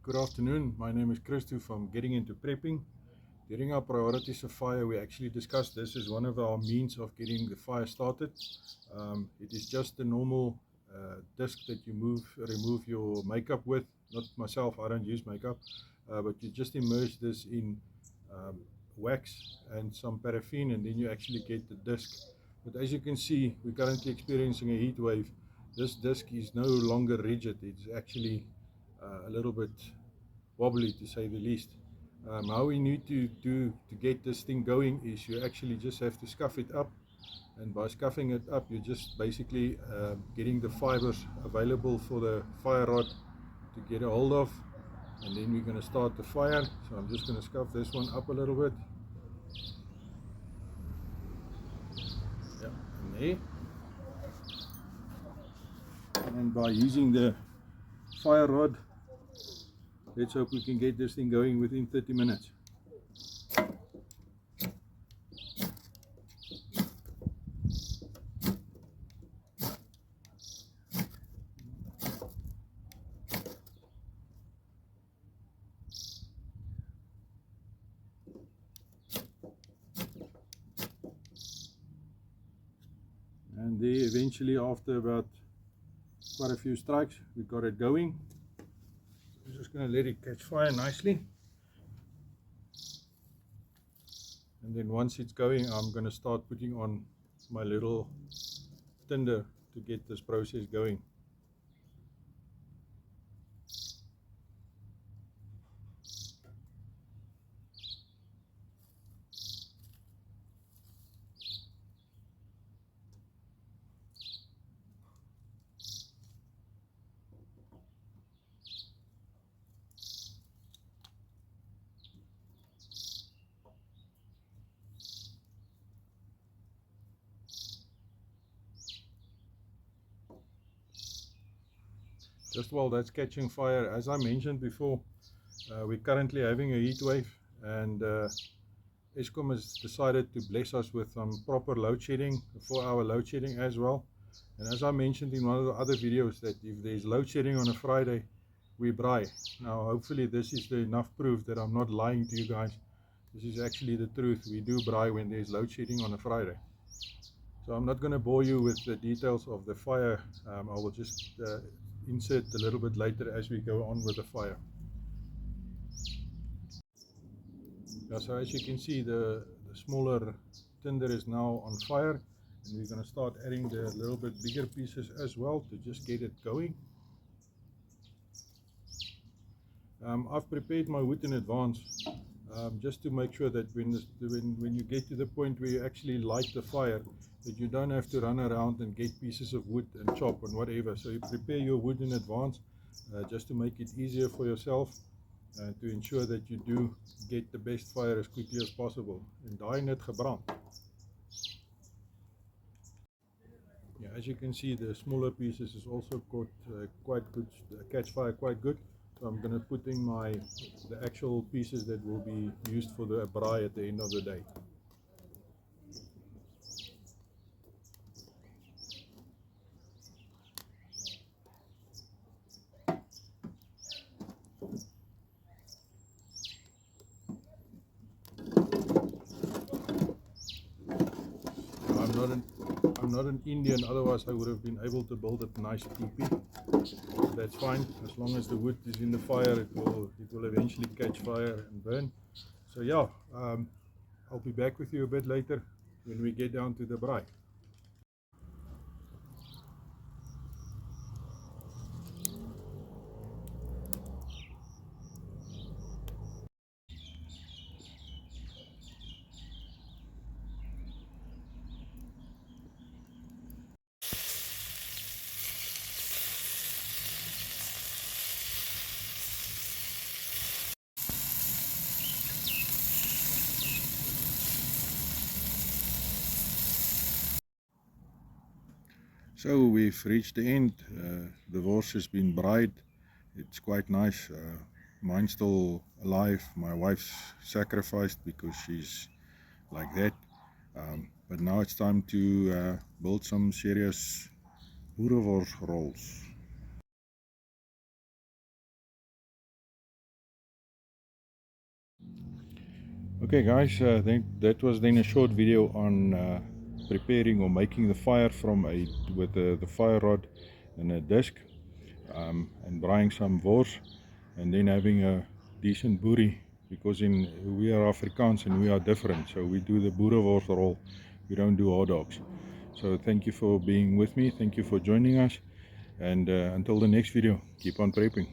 Good afternoon, my name is Christo from Getting Into Prepping. During our priorities of fire, we actually discussed this as one of our means of getting the fire started. It is just a normal disc that you remove your makeup with. Not myself, I don't use makeup, but you just immerse this in wax and some paraffin, and then you actually get the disc. But as you can see, we're currently experiencing a heat wave. This disc is no longer rigid, it's actually a little bit wobbly, to say the least. How we need to do to get this thing going is you actually just have to scuff it up, and by scuffing it up you're just basically getting the fibers available for the fire rod to get a hold of, and then we're going to start the fire. So I'm just going to scuff this one up a little bit. Yeah, and there. And by using the fire rod, let's hope we can get this thing going within 30 minutes. And there, eventually, after about quite a few strikes, we got it going. I'm just going to let it catch fire nicely. And then once it's going, I'm going to start putting on my little tinder to get this process going. Just while that's catching fire, as I mentioned before, we're currently having a heat wave, and Eskom has decided to bless us with some proper load shedding, 4-hour load shedding as well. And as I mentioned in one of the other videos, that if there's load shedding on a Friday, we braai. Now hopefully this is enough proof that I'm not lying to you guys. This is actually the truth. We do braai when there's load shedding on a Friday. So I'm not going to bore you with the details of the fire. I will just insert a little bit later as we go on with the fire. Yeah, so as you can see, the smaller tinder is now on fire, and we're going to start adding the little bit bigger pieces as well to just get it going. I've prepared my wood in advance, just to make sure that when you get to the point where you actually light the fire, that you don't have to run around and get pieces of wood and chop and whatever. So you prepare your wood in advance, just to make it easier for yourself, to ensure that you do get the best fire as quickly as possible. En daai net gebrand. Yeah, as you can see, the smaller pieces is also caught quite good, catch fire quite good. So I'm going to put in the actual pieces that will be used for the braai at the end of the day. I'm not an Indian, otherwise I would have been able to build a nice teepee. That's fine, as long as the wood is in the fire, it will eventually catch fire and burn. So yeah, I'll be back with you a bit later when we get down to the braai. So we've reached the end. The horse has been braaid. It's quite nice. Mine's still alive. My wife's sacrificed because she's like that. But now it's time to build some serious boerewors rolls. Okay guys, that was then a short video on preparing or making the fire with the fire rod and a disc, and braaiing some wors, and then having a decent boerie, because we are Afrikaans and we are different, so we do the boerewors roll, we don't do hot dogs. So thank you for being with me, thank you for joining us, and until the next video, keep on prepping.